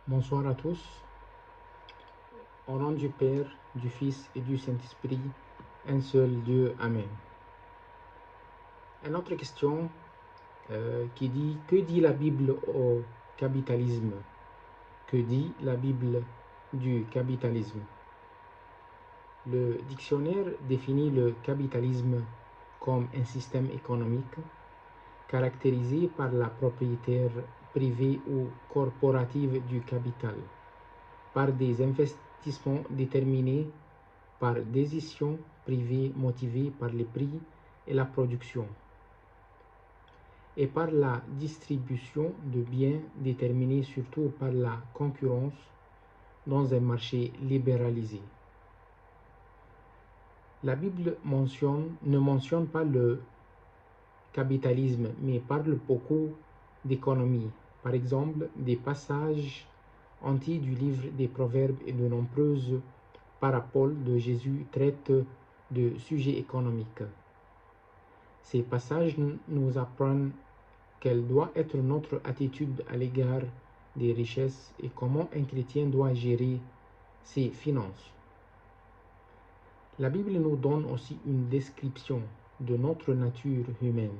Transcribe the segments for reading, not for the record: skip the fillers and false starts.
Bonsoir à tous. Au nom du Père, du Fils et du Saint-Esprit, un seul Dieu. Amen. Une autre question qui dit: que dit la Bible au capitalisme? Que dit la Bible du capitalisme? Le dictionnaire définit le capitalisme comme un système économique caractérisé par la propriété privée ou corporative du capital, par des investissements déterminés par décisions privées motivées par les prix et la production, et par la distribution de biens déterminés surtout par la concurrence dans un marché libéralisé. La Bible ne mentionne pas le capitalisme, mais parle beaucoup d'économie. Par exemple, des passages entiers du livre des Proverbes et de nombreuses paraboles de Jésus traitent de sujets économiques. Ces passages nous apprennent quelle doit être notre attitude à l'égard des richesses et comment un chrétien doit gérer ses finances. La Bible nous donne aussi une description de notre nature humaine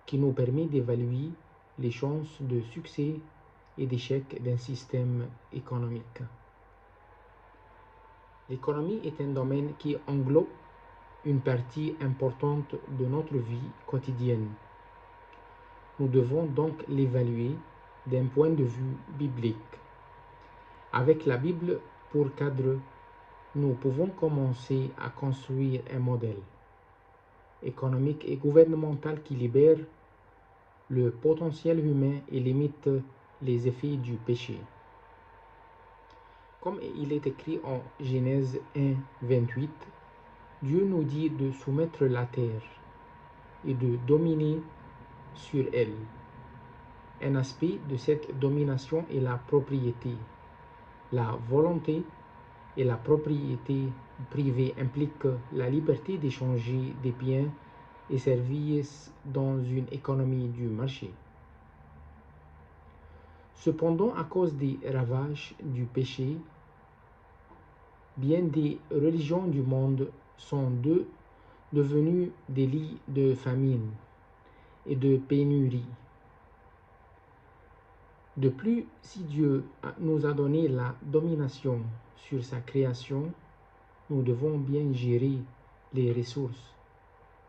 qui nous permet d'évaluer les chances de succès et d'échec d'un système économique. L'économie est un domaine qui englobe une partie importante de notre vie quotidienne. Nous devons donc l'évaluer d'un point de vue biblique. Avec la Bible pour cadre, nous pouvons commencer à construire un modèle économique et gouvernemental qui libère le potentiel humain et limite les effets du péché. Comme il est écrit en Genèse 1, 28, Dieu nous dit de soumettre la terre et de dominer sur elle. Un aspect de cette domination est la propriété. La volonté et la propriété privée impliquent la liberté d'échanger des biens et services dans une économie du marché. Cependant, à cause des ravages du péché, bien des religions du monde sont devenues des lits de famine et de pénurie. De plus, si Dieu nous a donné la domination sur sa création, nous devons bien gérer les ressources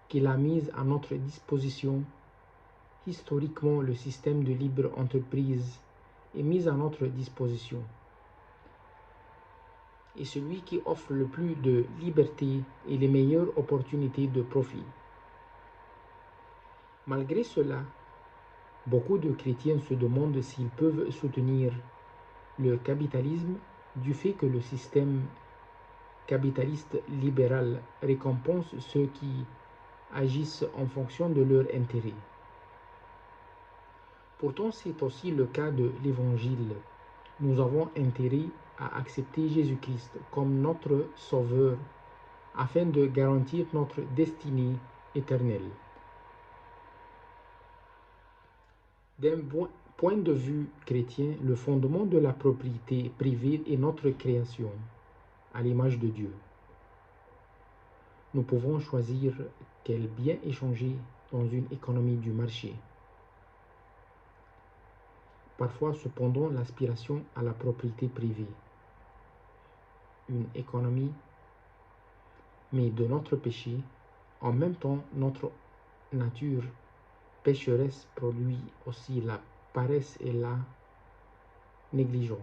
qu'il a mises à notre disposition. Historiquement, le système de libre entreprise est mis à notre disposition. Et celui qui offre le plus de liberté et les meilleures opportunités de profit. Malgré cela, beaucoup de chrétiens se demandent s'ils peuvent soutenir le capitalisme du fait que le système capitaliste libéral récompense ceux qui agissent en fonction de leurs intérêts. Pourtant, c'est aussi le cas de l'Évangile. Nous avons intérêt à accepter Jésus-Christ comme notre Sauveur afin de garantir notre destinée éternelle. D'un point de vue chrétien, le fondement de la propriété privée est notre création, à l'image de Dieu. Nous pouvons choisir quel bien échanger dans une économie du marché. Parfois, cependant, l'aspiration à la propriété privée, une économie, mais de notre péché, en même temps, notre nature pécheresse produit aussi la paresse et la négligence.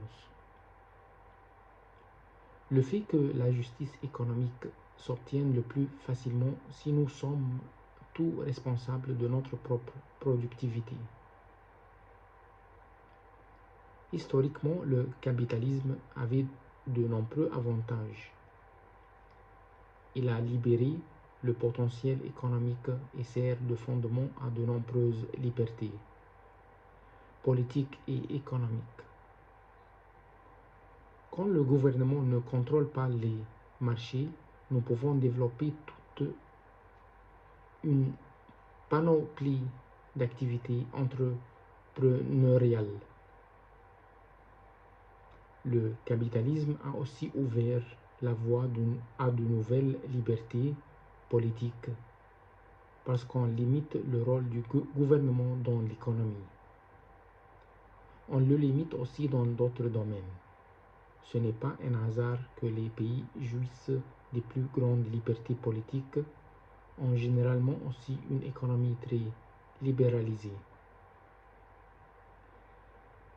Le fait que la justice économique s'obtienne le plus facilement si nous sommes tous responsables de notre propre productivité. Historiquement, le capitalisme avait de nombreux avantages. Il a libéré le potentiel économique et sert de fondement à de nombreuses libertés politiques et économiques. Quand le gouvernement ne contrôle pas les marchés, nous pouvons développer toute une panoplie d'activités entrepreneuriales. Le capitalisme a aussi ouvert la voie à de nouvelles libertés politiques parce qu'on limite le rôle du gouvernement dans l'économie. On le limite aussi dans d'autres domaines. Ce n'est pas un hasard que les pays jouissent des plus grandes libertés politiques ont généralement aussi une économie très libéralisée.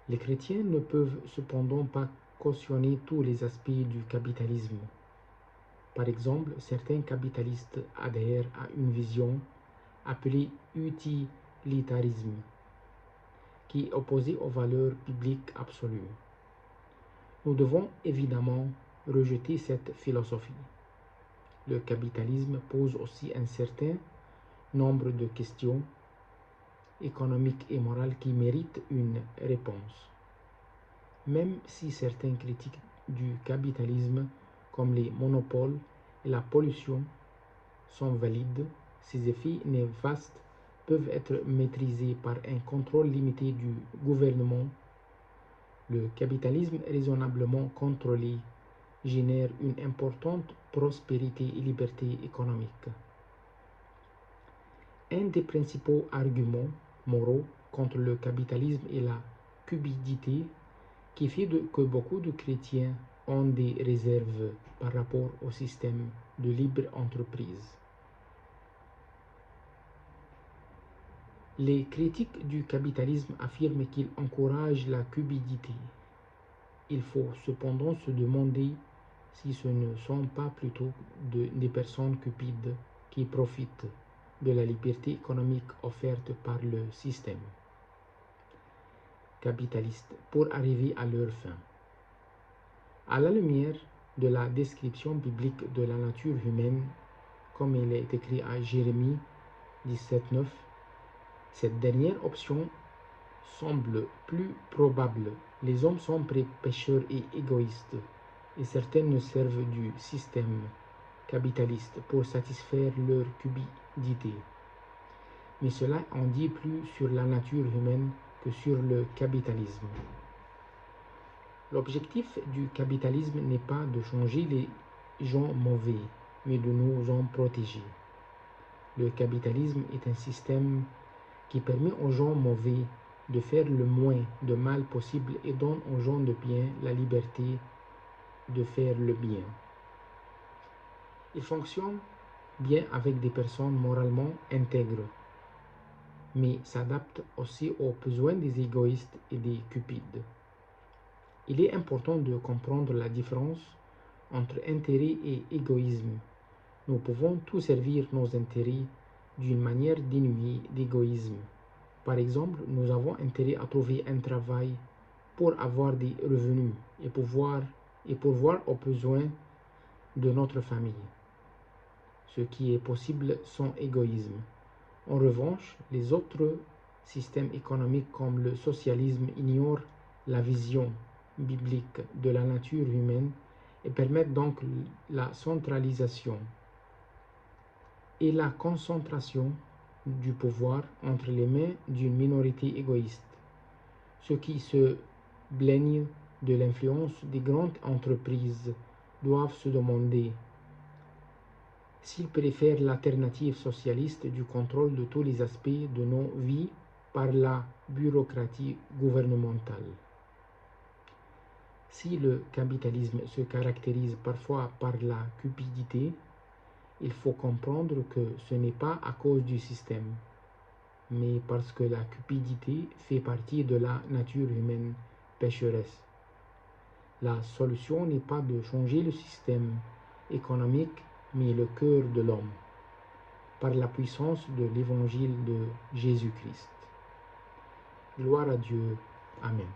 Les chrétiens ne peuvent cependant pas cautionner tous les aspects du capitalisme. Par exemple, certains capitalistes adhèrent à une vision appelée utilitarisme, qui est opposée aux valeurs bibliques absolues. Nous devons évidemment rejeter cette philosophie. Le capitalisme pose aussi un certain nombre de questions économiques et morales qui méritent une réponse. Même si certaines critiques du capitalisme, comme les monopoles et la pollution, sont valides, ces effets néfastes peuvent être maîtrisés par un contrôle limité du gouvernement. Le capitalisme raisonnablement contrôlé génère une importante prospérité et liberté économique. Un des principaux arguments moraux contre le capitalisme est la cupidité, qui fait que beaucoup de chrétiens ont des réserves par rapport au système de libre entreprise. Les critiques du capitalisme affirment qu'il encourage la cupidité. Il faut cependant se demander si ce ne sont pas plutôt des personnes cupides qui profitent de la liberté économique offerte par le système capitaliste pour arriver à leur fin. À la lumière de la description biblique de la nature humaine, comme il est écrit à Jérémie 17:9, cette dernière option semble plus probable. Les hommes sont pécheurs et égoïstes, et certains ne servent du système capitaliste pour satisfaire leur cupidité. Mais cela en dit plus sur la nature humaine que sur le capitalisme. L'objectif du capitalisme n'est pas de changer les gens mauvais, mais de nous en protéger. Le capitalisme est un système qui permet aux gens mauvais de faire le moins de mal possible et donne aux gens de bien la liberté de faire le bien. Il fonctionne bien avec des personnes moralement intègres, mais s'adapte aussi aux besoins des égoïstes et des cupides. Il est important de comprendre la différence entre intérêt et égoïsme. Nous pouvons tous servir nos intérêts d'une manière dénuée d'égoïsme. Par exemple, nous avons intérêt à trouver un travail pour avoir des revenus et pourvoir aux besoins de notre famille, ce qui est possible sans égoïsme. En revanche, les autres systèmes économiques comme le socialisme ignorent la vision biblique de la nature humaine et permettent donc la centralisation et la concentration du pouvoir entre les mains d'une minorité égoïste. Ceux qui se plaignent de l'influence des grandes entreprises doivent se demander s'ils préfèrent l'alternative socialiste du contrôle de tous les aspects de nos vies par la bureaucratie gouvernementale. Si le capitalisme se caractérise parfois par la cupidité, il faut comprendre que ce n'est pas à cause du système, mais parce que la cupidité fait partie de la nature humaine pécheresse. La solution n'est pas de changer le système économique, mais le cœur de l'homme, par la puissance de l'évangile de Jésus-Christ. Gloire à Dieu. Amen.